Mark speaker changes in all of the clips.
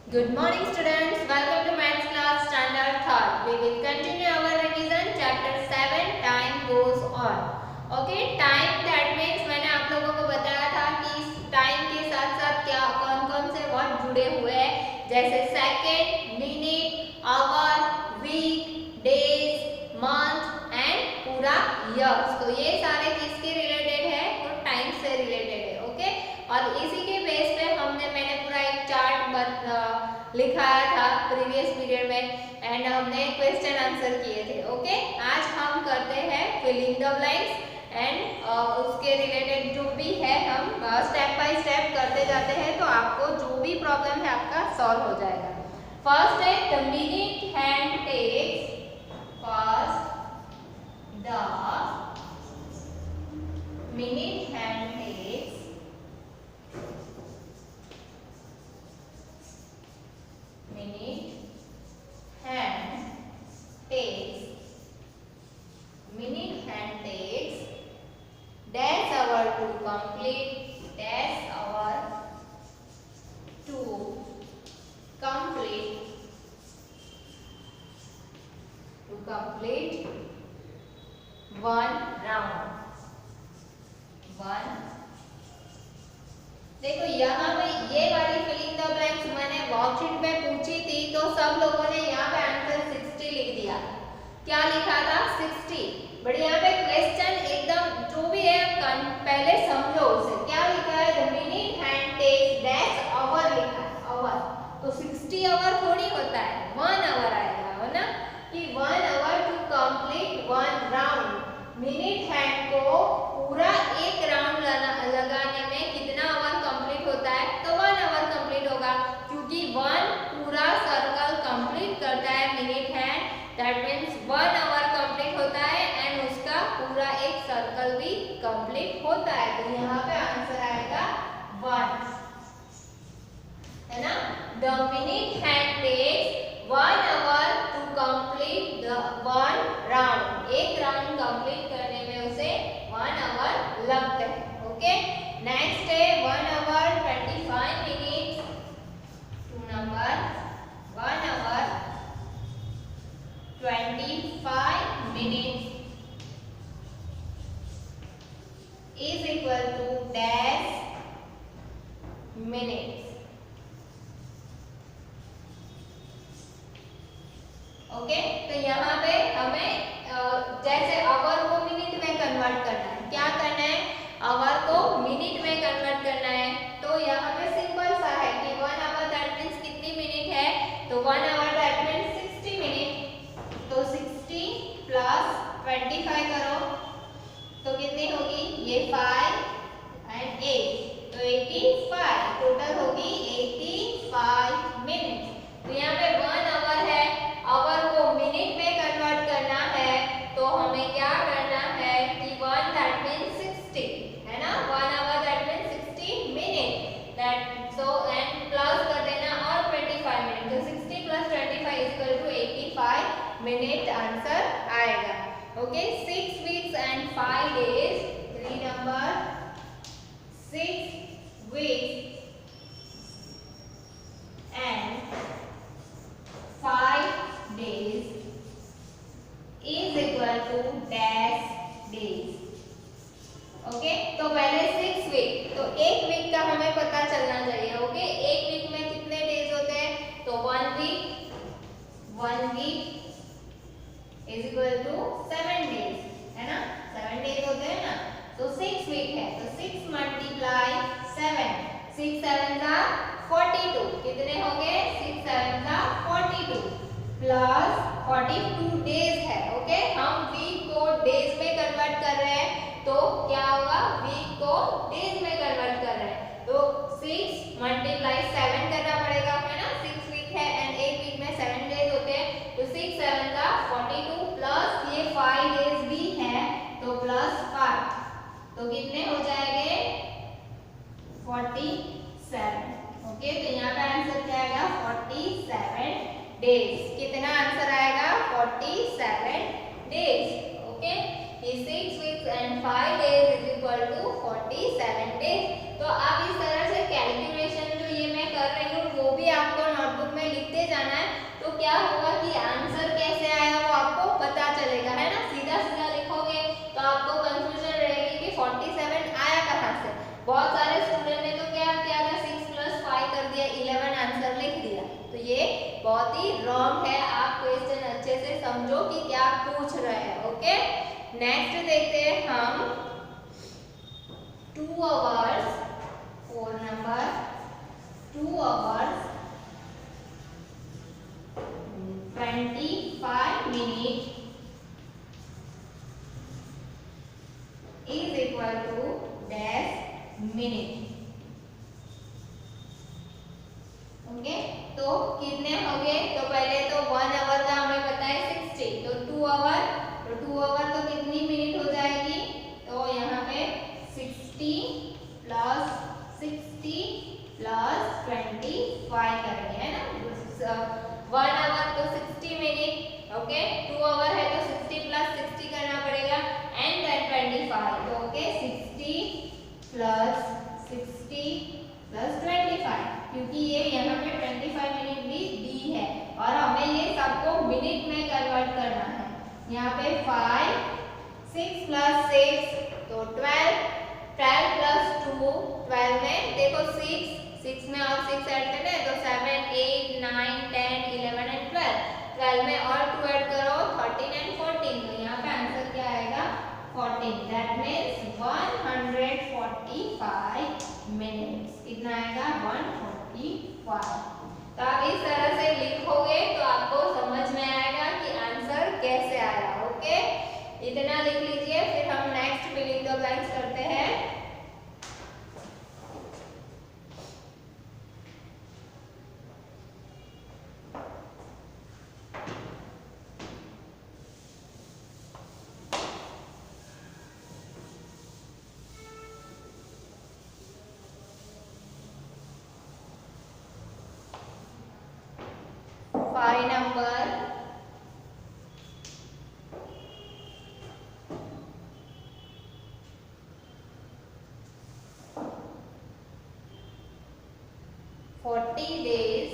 Speaker 1: Good morning students, welcome to maths class standard 3rd. We will continue our revision chapter 7 time goes on. Okay, time that means मैंने आप लोगों को बताया था कि time के साथ साथ क्या कौन-कौन से वर्ड जुड़े हुए हैं, जैसे second, minute, hour, week, days, month and पूरा ईयर्स। तो ये सारे किसके रिलेटेड है? तो टाइम से रिलेटेड है। ओके, और इसी के बेस पे मैंने पूरा एक चार्ट लिखाया था प्रीवियस पीरियड में एंड हमने क्वेश्चन आंसर किए थे। ओके, आज हम करते हैं फिलिंग द ब्लैंक्स एंड उसके रिलेटेड जो भी है हम स्टेप बाय स्टेप करते जाते हैं, तो आपको जो भी प्रॉब्लम है आपका सॉल्व हो जाएगा। फर्स्ट है the minute hand takes first the minute hand takes dash hour to complete one round। देखो यहाँ पे ये वाली फिलिंग द ब्लैंक्स मैंने वर्कशीट में पूछी थी, तो सब लोगों ने यहाँ पे आंसर 60 लिख दिया। क्या लिखा था? 60। बट यहाँ पे क्वेश्चन एकदम जो भी है पहले समझो उसे। क्या लिखा है? The minute hand takes dash hour लिखा है, आवर। तो 60 आवर थोड़ी होता है, 1 आवर आएगा, है ना, कि 1 hour to complete 1 round. Minute hand को पूरा एक राउंड लगाने में कितना आवर कंप्लीट होता है? तो 1 आवर कंप्लीट होगा, क्योंकि 1 पूरा सर्कल कंप्लीट करता है minute hand. That means 1 hour complete होता है एंड उसका पूरा एक सर्कल भी कंप्लीट होता है। तो यहाँ पे आंसर आएगा 1, है ना। The minute hand takes 1 hour to complete the 1 round. एक राउंड कंप्लीट करने में उसे 1 आवर लगता है। ओके, नेक्स्ट है 1 hour 25 minutes. 2 number 1 hour 25 minutes is equal to dash minutes। Okay, तो यहाँ पे हमें जैसे आवर को मिनट में कन्वर्ट करना है। क्या करना है? आवर को मिनट में कन्वर्ट करना है। तो यहाँ पे सिंपल सा है कि 1 आवर दैट मीन्स कितनी मिनट है? तो 1 आवर दैट मीन्स 60 मिनट। तो 60 प्लस 25 करो तो कितनी होगी? ये 5 एंड 8, तो 85 टोटल होगी 85 मिनट। तो यहाँ पे 1 आवर है, आवर को मिनट में कन्वर्ट करना है, तो हमें क्या करना है कि 1 दैट मीन्स 60, है ना। 1 hour that means 60 minute, that so and plus कर देना और 25 मिनट। तो 60 plus 25 equal to 85 minute answer आएगा। Okay, 6 weeks and 5 days. 3 number 6 weeks and 5 days is equal to dash days। Okay, तो पहले 6 वीक, तो एक वीक का हमें पता चलना चाहिए। ओके, एक वीक में कितने डेज होते हैं? तो 1 week is equal to 7 days, है ना। 7 डेज होते हैं ना। तो 6 वीक है, तो 6 मल्टीप्लाई 7, 6 7 का 42, कितने हो गए? 6 7 का 42 प्लस 42 डेज है। ओके, हम वीक को डेज में कन्वर्ट कर रहे हैं, तो क्या होगा? वीक को डेज में कन्वर्ट कर रहे हैं, तो 6 मल्टीप्लाई 7 करना पड़ेगा, है ना। 6 वीक है एंड एक वीक में 7 डेज होते हैं, तो 6 7 का 42 प्लस ये 5 डेज भी है, तो प्लस 5, तो कितने हो जाएंगे? 47। ओके, तो यहाँ पे आंसर क्या आएगा? 47 डेज। कितना आंसर आएगा? 47 डेज। ओके, ये 6 weeks and 5 days is equal to 47 days. तो आप इस तरह से कैलकुलेशन जो ये मैं कर रही हूँ वो भी आपको नोटबुक नेक्स्ट देखते हैं हम 2 hours 4 number 2 hours 25 minute is equal to dash minute. Okay, तो कितने हो गए? तो पहले तो 1 आवर का हमें पता है 60, तो 2 आवर, तो 2 आवर तो कितनी मिनट हो जाएगी? तो यहाँ पे 60 प्लस 60 प्लस 25 करेंगे, है ना। 1 आवर तो 60 मिनट, ओके। 2 आवर है तो 60 प्लस 60 करना पड़ेगा एंड देन 25, तो ओके 60 प्लस 60 प्लस 25, क्योंकि ये यहाँ पे 25 मिनट भी दी है और हमें ये सबको मिनट में कन्वर्ट करना है। यहाँ पे 5 6 प्लस 6 तो 12 12 प्लस 2 12 में देखो 6 में और 6 ऐड करना है तो 7 8 9 10 11 एंड 12 में और 2 ऐड करो 13 एंड 14, तो यहाँ पे आंसर क्या आएगा 14, दैट मीन्स 145 मिनट्स। कितना आएगा 145। तो आप इस तरह से लिखोगे तो आपको समझ में आएगा कि आंसर कैसे आया। ओके, इतना लिख लीजिए, फिर हम नेक्स्ट फिलिंग द ब्लैंक्स करते हैं। Number 40 days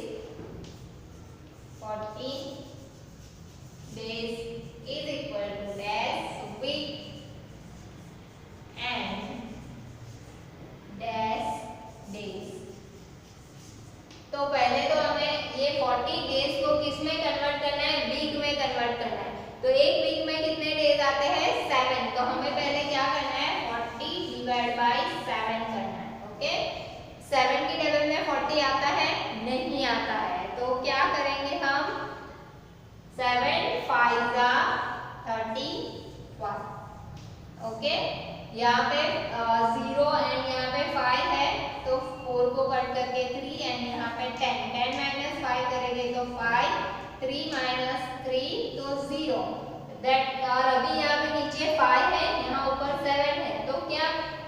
Speaker 1: is equal to dash week and dash days। तो पहले तो हमें ये 40 डेज को किस में कन्वर्ट करना है? वीक में कन्वर्ट करना है। तो एक वीक में कितने डेज आते हैं? 7, तो हमें पहले क्या करना है 40 डिवाइड बाय 7 करना है। ओके, 7 की टेबल में 40 आता है? नहीं आता है, तो क्या करेंगे हम 7 5 31। ओके, यहाँ पे 0 एंड यहाँ पे 5 है तो 4 को कट करके 3 एंड यहाँ पे 10 माइनस 5 करेंगे तो 5 3 माइनस 3 तो 0 दैट। और अभी यहाँ पे नीचे 5 है, यहाँ ऊपर 7 है, तो क्या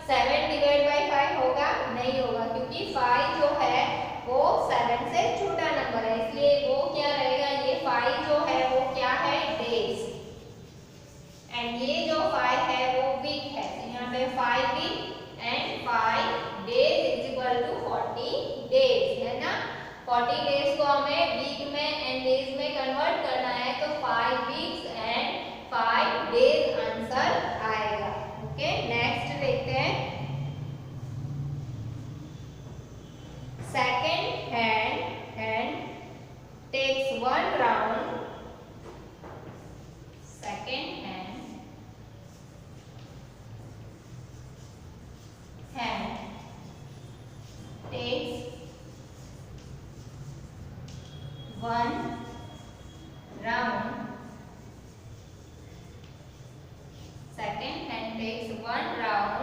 Speaker 1: 7 डिवाइड बाय 5 होगा? नहीं होगा, क्योंकि 5 जो है वो 7 से छोटा नंबर है, इसलिए वो क्या रहेगा? ये 5 जो है वो क्या है? डेज, एंड ये जो 5 है वो वीक है, तो यहाँ पे 5 week and 5 days is equal to 40 days, है ना। 40 डेज को हमें वीक में एंड डेज में कन्वर्ट करना है, तो 5 वीक्स एंड 5 डेज आंसर आएगा। ओके, नेक्स्ट देखते हैं। Second hand takes 1 round, second hand takes 1 round, second hand takes 1 round,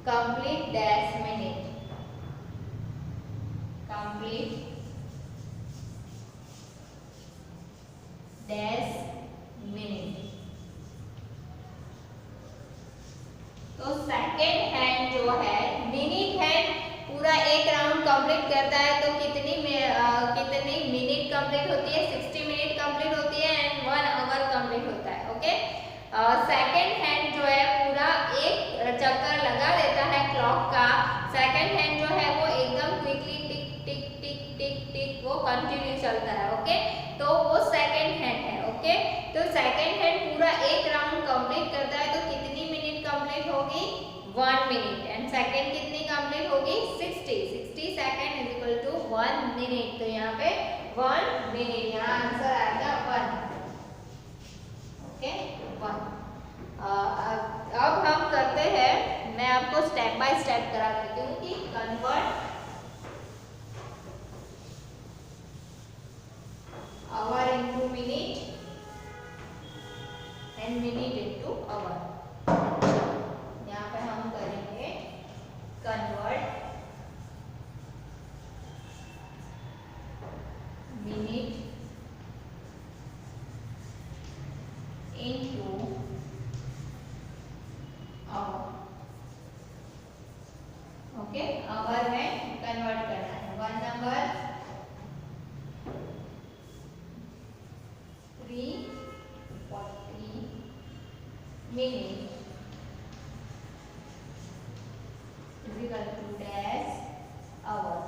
Speaker 1: complete dash minute, complete dash minute। तो सेकेंड हैंड जो है मिनट हैंड पूरा एक राउंड कंप्लीट करता है, तो कितनी मिनट कंप्लीट होती है? 60 मिनट कंप्लीट होती है एंड 1 आवर कंप्लीट होता है। ओके, सेकेंड हैंड जो है पूरा एक चक्कर लगा देता है क्लॉक का। सेकेंड हैंड जो है वो एकदम क्विकली टिक टिक टिक टिक टिक वो कंटिन्यू चलता है। ओके, तो वो सेकेंड हैंड है। ओके, तो सेकेंड हैंड पूरा एक राउंड कंप्लीट करता है, तो कितनी मिनट कंप्लीट होगी? 1 मिनट, एंड सेकेंड कितनी कंप्लीट होगी? 60 second is equal to 1 minute, तो यहाँ पे 1 मिनट, यहाँ आंसर आएगा 1। स्टेप बाय स्टेप करा देती हूँ कि convert hour into minute and minute into hour. यहाँ पे हम करेंगे convert minute into hour. Okay, hour में कन्वर्ट करना है। 1 number 340 minute equal to dash hour.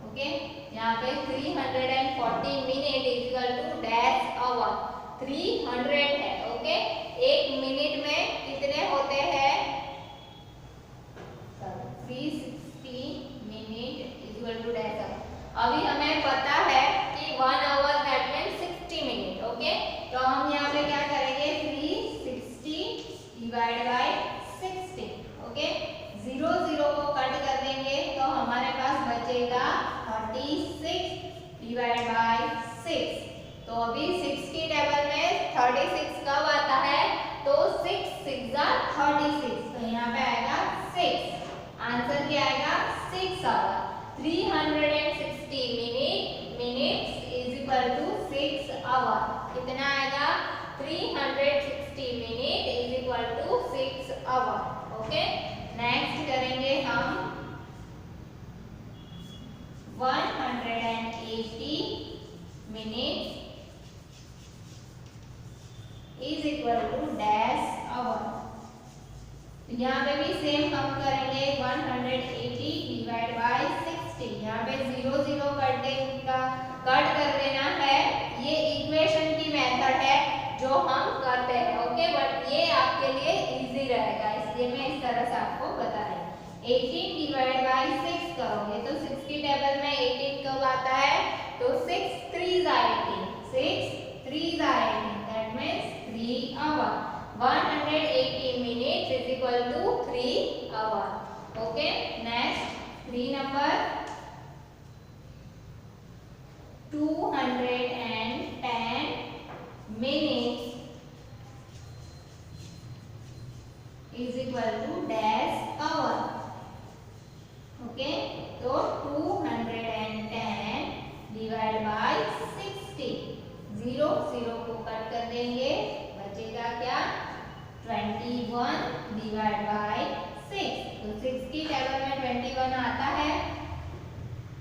Speaker 1: Okay, यहाँ पे 340 minute equal to dash hour. 300 है। ओके, एक मिनट में कितने होते हैं? 360 minute equal to dash hour. अभी हमें पता है कि 1 hour that means 60 minute. Okay, तो हम यहाँ पे क्या करेंगे? 360 डिवाइड बाय 60। ओके, 0 0 को कट कर देंगे तो हमारे पास बचेगा 36 डिवाइड बाय 6। तो अभी 6 की टेबल में 36 कब आता है? तो 6 6 36। तो यहाँ पे आएगा 6। आंसर क्या आएगा? 6 hour. 360 minutes is equal to 6 hour. कितना आएगा? 360 minute is equal to 6 hour. Okay, next करेंगे हम 180 minute is equal to dash hour. यहाँ पे भी सेम हम करेंगे 180 डिवाइड बाय 60। यहाँ पे 0 0 कट कर देना है। ये इक्वेशन की मेथड है जो हम करते हैं। ओके, बट ये आपके लिए इजी रहेगा, इसलिए मैं इस तरह से आपको बता रही हूँ। 18 डिवाइड बाय 6 करोगे तो 6 की टेबल में 18 कब आता है? तो 6 3 18। 6 3 18 that means 3 hour. 180 minutes is equal to 3 hour. Okay, next 3 number 210 minutes is equal to dash hour. Okay, तो 210 डिवाइड बाय 60। 0 0 को कट कर देंगे, बचेगा क्या? 21 डिवाइड बाय 6। तो 6 की टेबल में 21 आता है?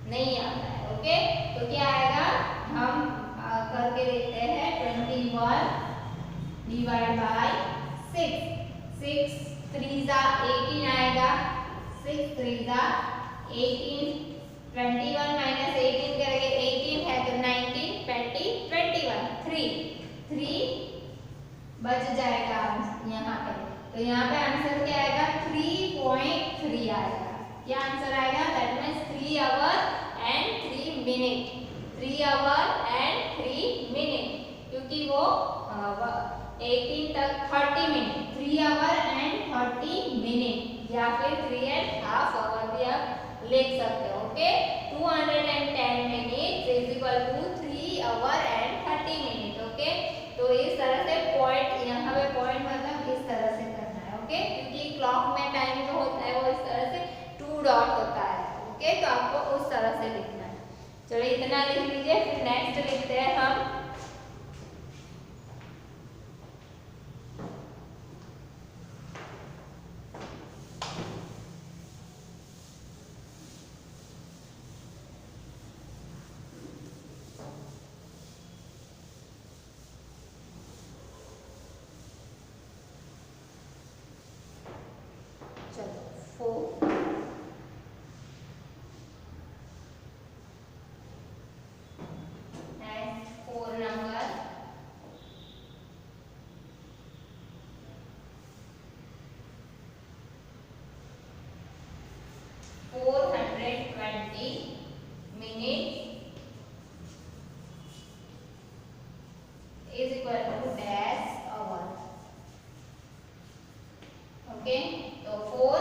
Speaker 1: नहीं आता है। ओके, तो क्या आएगा? हम करके देखते हैं। 21 डिवाइड बाय 6। 6 3 18 आएगा। 6 3 18। 21 माइनस 18 करेंगे, 18 है तो 19 20 21। 3 बच जाएगा यहाँ पे। तो यहाँ पे आंसर क्या आएगा? 3.3 आएगा। क्या आंसर आएगा? That means 3 hour and 3 minute. 3 hour and 3 minute, क्योंकि वो 18 तक 30 मिनट। 3 आवर एंड 30 मिनट, या फिर 3.5 आवर भी आप लिख सकते हो। Okay, 210 minute is equal to 3 hour and 30 minute. Okay, तो इस तरह से पॉइंट, यहाँ पे पॉइंट मतलब इस तरह से करना है। ओके, क्योंकि क्लॉक में टाइम जो होता है वो इस तरह से 2 डॉट होता है। ओके, तो आपको उस तरह से लिखना है। चलो इतना लिख लीजिए, फिर नेक्स्ट लिखते हैं हम। Okay, so 4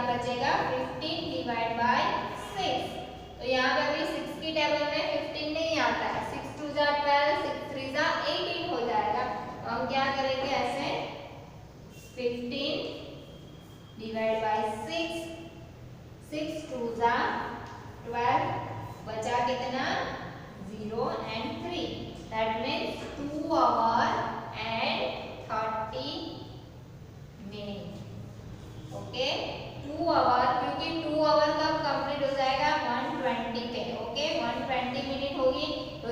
Speaker 1: बचेगा 15 डिवाइड बाय 6। तो यहाँ पे अभी 6 की टेबल में 15 नहीं आता है, 6 2 जा 12, 6 3 जा 18 हो जाएगा। तो हम क्या करेंगे ऐसे 15 डिवाइड बाय 6, 6 2 जा 12, बचा कितना 0 and 3, that means 2 hour and 30 minutes। Okay 2 hour, क्योंकि 2 आवर कब कंप्लीट हो जाएगा 120 पे। ओके 120 मिनट होगी तो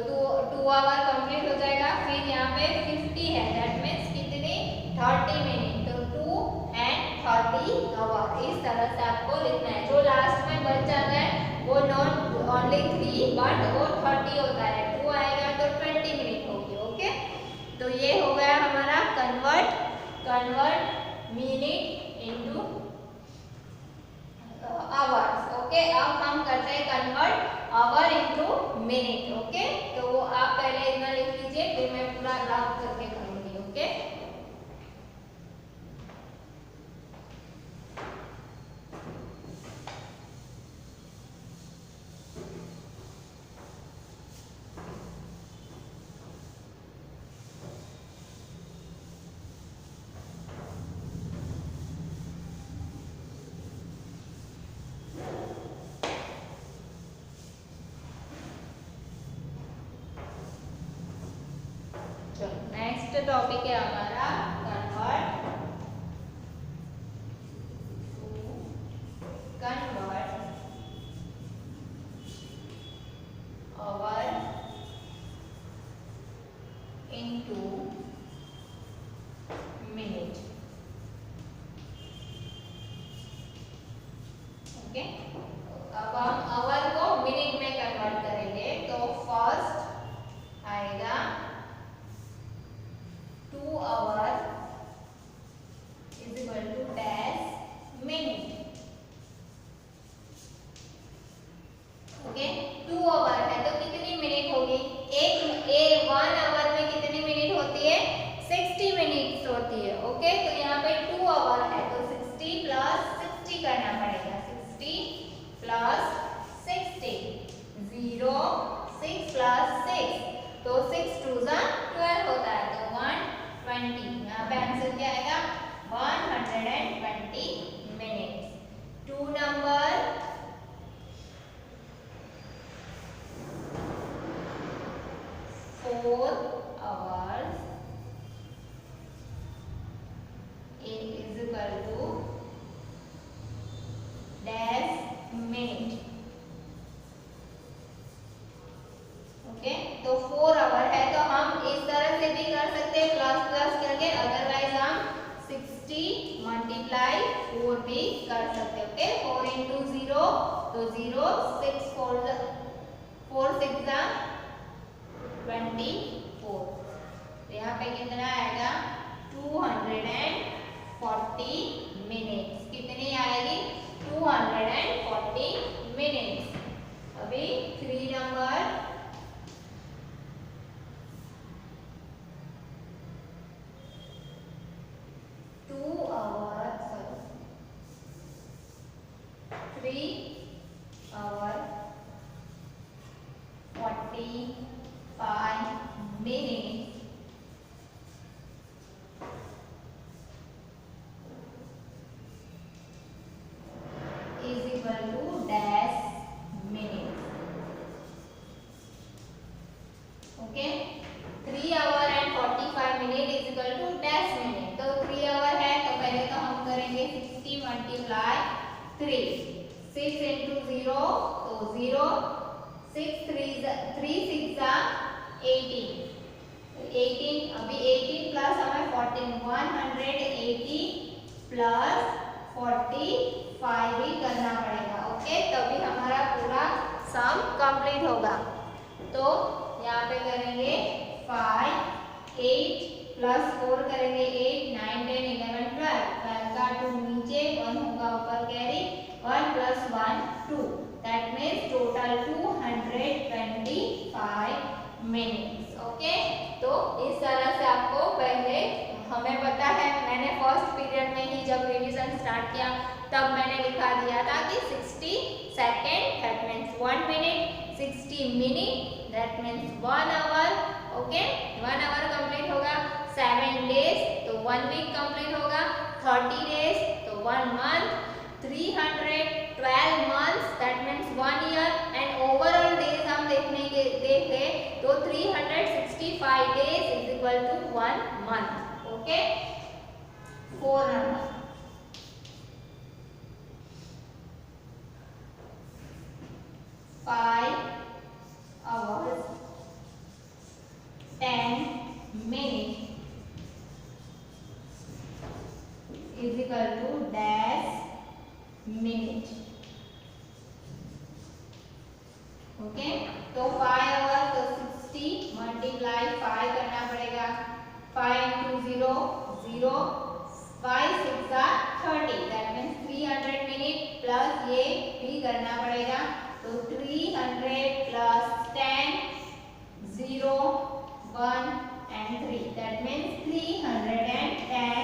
Speaker 1: 2 आवर कंप्लीट हो जाएगा। फिर यहाँ पे 50 है, दैट मीन्स कितनी 30 मिनट, तो 2 and 30 आवर। इस तरह से आपको लिखना है। जो लास्ट में बच जाता है वो नॉट ओनली 3 बट वो 30 होता है, 2 आएगा तो 20 मिनट होगी। ओके तो ये हो गया हमारा convert minute into hours. Okay अब हम करते हैं convert hour into minute. Okay तो वो आप पहले इतना लिख लीजिए, फिर मैं पूरा ग्राफ करके करूंगी। ओके नेक्स्ट टॉपिक है हमारा convert hour into minute. Okay अब हम आवर को मिनट में कन्वर्ट करेंगे। तो फर्स्ट आएगा 2 hour is equal to dash minute. Okay 2 hour है तो कितनी मिनट होगी, एक 1 आवर में कितनी मिनट होती है 60 मिनट्स होती है। ओके तो यहाँ पे 2 आवर है तो 60 प्लस 60 करना पड़ेगा, 60 प्लस 60, 0 6 प्लस 6, तो 6 2 जा 12 होता है, तो 120। यहाँ पे आंसर क्या आएगा 120 minutes. 2 number 4 hours is equal to dash minute। Okay तो 4 आवर है तो हम इस तरह से भी कर सकते हैं प्लस प्लस करके, अदरवाइज हम 60 मल्टीप्लाई 4 भी कर सकते हैं। ओके 4 इंटू 0 तो 0, 6 4 6 जा 24, तो यहाँ पे कितना आएगा 240 मिनट्स। कितनी आएगी 240 मिनट्स। अभी 3 number 2 hour 3 hour 45 minutes is equal to dash minutes। Okay 3 hour and 45 minute is equal to dash minute. तो 3 आवर है तो पहले तो हम करेंगे 60 मल्टीप्लाई 3, 6 इंटू 0 तो 0, 6 3 6 जा 18, 18 अभी 18 प्लस हमें 14, 180 प्लस 45 भी करना पड़ेगा। ओके तभी हमारा पूरा सम कंप्लीट होगा। तो यहाँ पे करेंगे 5 8 प्लस 4 करेंगे 8 9 10 11 12, 12 का 2 नीचे 1 होगा ऊपर carry, 1 plus 1 2, that means total 225 minutes. Okay तो इस तरह से आपको पहले हमें पता है, मैंने फर्स्ट पीरियड में ही जब रिवीजन स्टार्ट किया तब मैंने लिखा जाती 60 second, that means 1 minute, 60 minute that means 1 hour. Okay, 1 hour complete होगा। 7 डेज तो 1 वीक कंप्लीट होगा। 30 डेज तो 1 month. 312 months that means 1 year. And overall days हम देखे तो 365 days is equal to 1 month. Okay, 4 number 5 hours 10 minutes is equal to dash minute। Okay, तो 5 our तो 60 multiply 5 करना पड़ेगा। 5 into 0 0, 5 6 30 that means 300 minute plus ये भी करना पड़ेगा। तो 300 plus 10 0 1 and 3 that means 310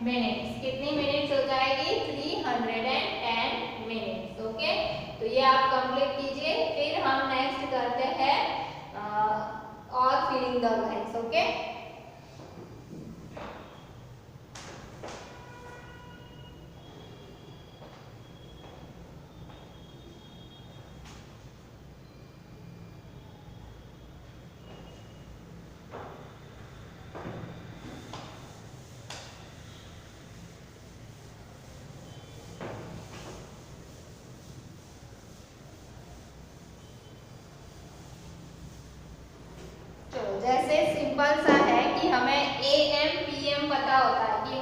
Speaker 1: minutes. कितनी मिनट्स हो जाएगी? 310 मिनट्स। ओके, तो ये आप कंप्लीट कीजिए। फिर हम नेक्स्ट करते हैं और फिलिंग द ब्लैंक्स। ओके, जैसे सिंपल सा है कि हमें AM PM पता होता है कि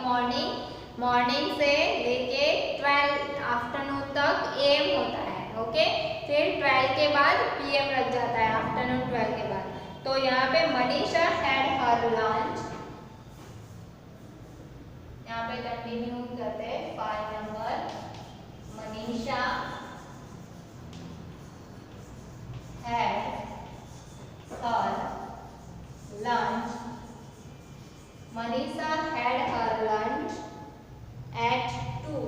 Speaker 1: मॉर्निंग से लेके 12 आफ्टरनून तक AM होता है। ओके, फिर 12 के बाद PM लग जाता है, आफ्टरनून 12 के बाद। तो यहाँ पे मनीषा हैड हर लंच, यहाँ पे कंटिन्यू करते हैं 5 number. Manisha had her lunch, Manisha had her lunch at 2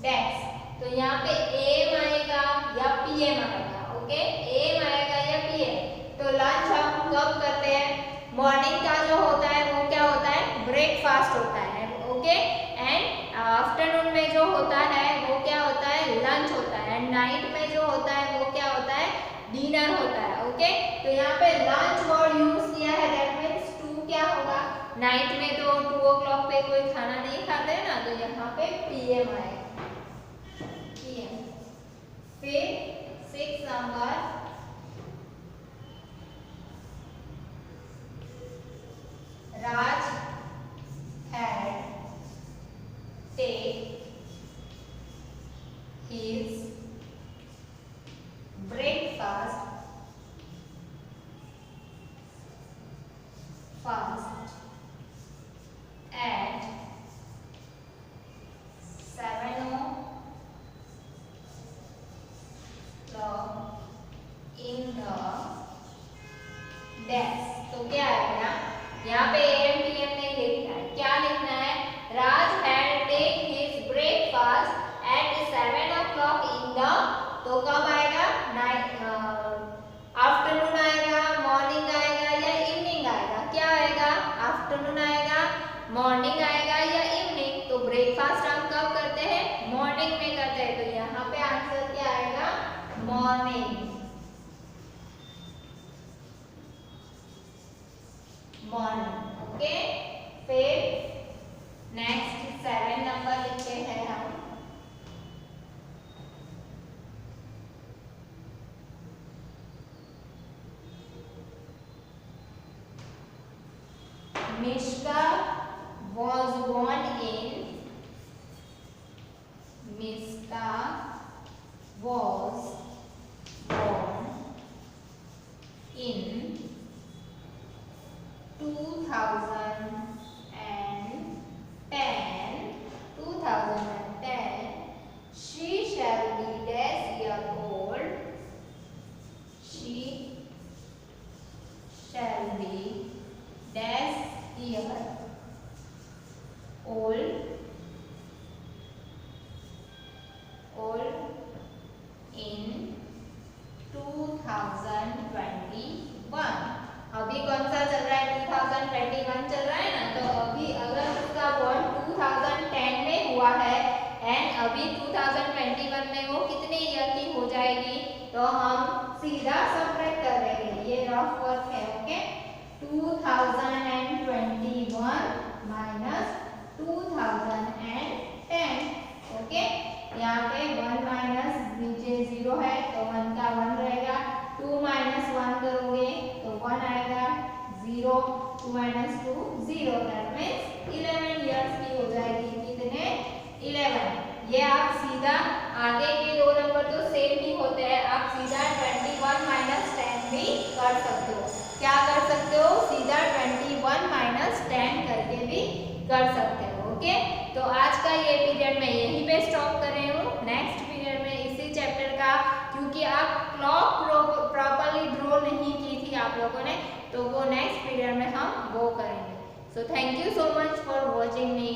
Speaker 1: dash। तो यहाँ पे AM आएगा या PM आएगा। ओके, AM आएगा या PM। तो लंच हम कब करते हैं? मॉर्निंग का जो होता है वो क्या होता है? ब्रेकफास्ट होता है। ओके, एंड आफ्टरनून में जो होता है वो क्या होता है? लंच होता है। एंड नाइट में जो होता है वो क्या होता है? डिनर होता है। ओके, तो यहाँ पे लंच वर्ड यूज किया है, दैट मीन्स 2 क्या होगा? नाइट में तो 2 o'clock पे कोई खाना नहीं खाते हैं ना, तो यहाँ पे PM आएगा, PM। फिर 6 number Raj had take his breakfast fast at 7 o'clock in the dash। तो क्या आएगा? यहाँ पे AM PM नहीं लिखना है, क्या लिखना है? राज had take his breakfast at 7 o'clock in the। तो कब आएगा? आफ्टरनून आएगा, मॉर्निंग आएगा या इवनिंग आएगा? क्या आएगा? आफ्टरनून आएगा, मॉर्निंग आएगा या इवनिंग। तो ब्रेकफास्ट हम कब करते हैं? मॉर्निंग में करते हैं। तो यहाँ पे आंसर क्या आएगा? Morning, morning. ओके, फिर नेक्स्ट 7 नंबर लिखते हैं हम। Mishka was born in, Mishka was born in 2010। She shall be dash year old, she shall be dash year old जाएगी तो हम सीधा सबट्रैक्ट कर देंगे। ये रफ वर्क है। Okay 2021 minus 2010। ओके यहाँ पे 1 माइनस नीचे 0 है तो 1 का 1 रहेगा। 2 माइनस 1 करोगे तो 1 आएगा। 0 2 माइनस 2 0 दैट मीन्स 11 इयर्स की हो जाएगी। कितने 11। ये आप सीधा आगे के दो नंबर तो सेम ही होते हैं, आप सीधा 21 माइनस 10 भी कर सकते हो। क्या कर सकते हो? सीधा 21 माइनस 10 करके भी कर सकते हो। ओके तो आज का ये पीरियड मैं यहीं पे स्टॉप कर रही हूँ। नेक्स्ट पीरियड में इसी चैप्टर का, क्योंकि आप क्लॉक प्रॉपर्ली ड्रॉ नहीं की थी आप लोगों ने, तो वो नेक्स्ट पीरियड में हम वो करेंगे। So thank you so much for watching me.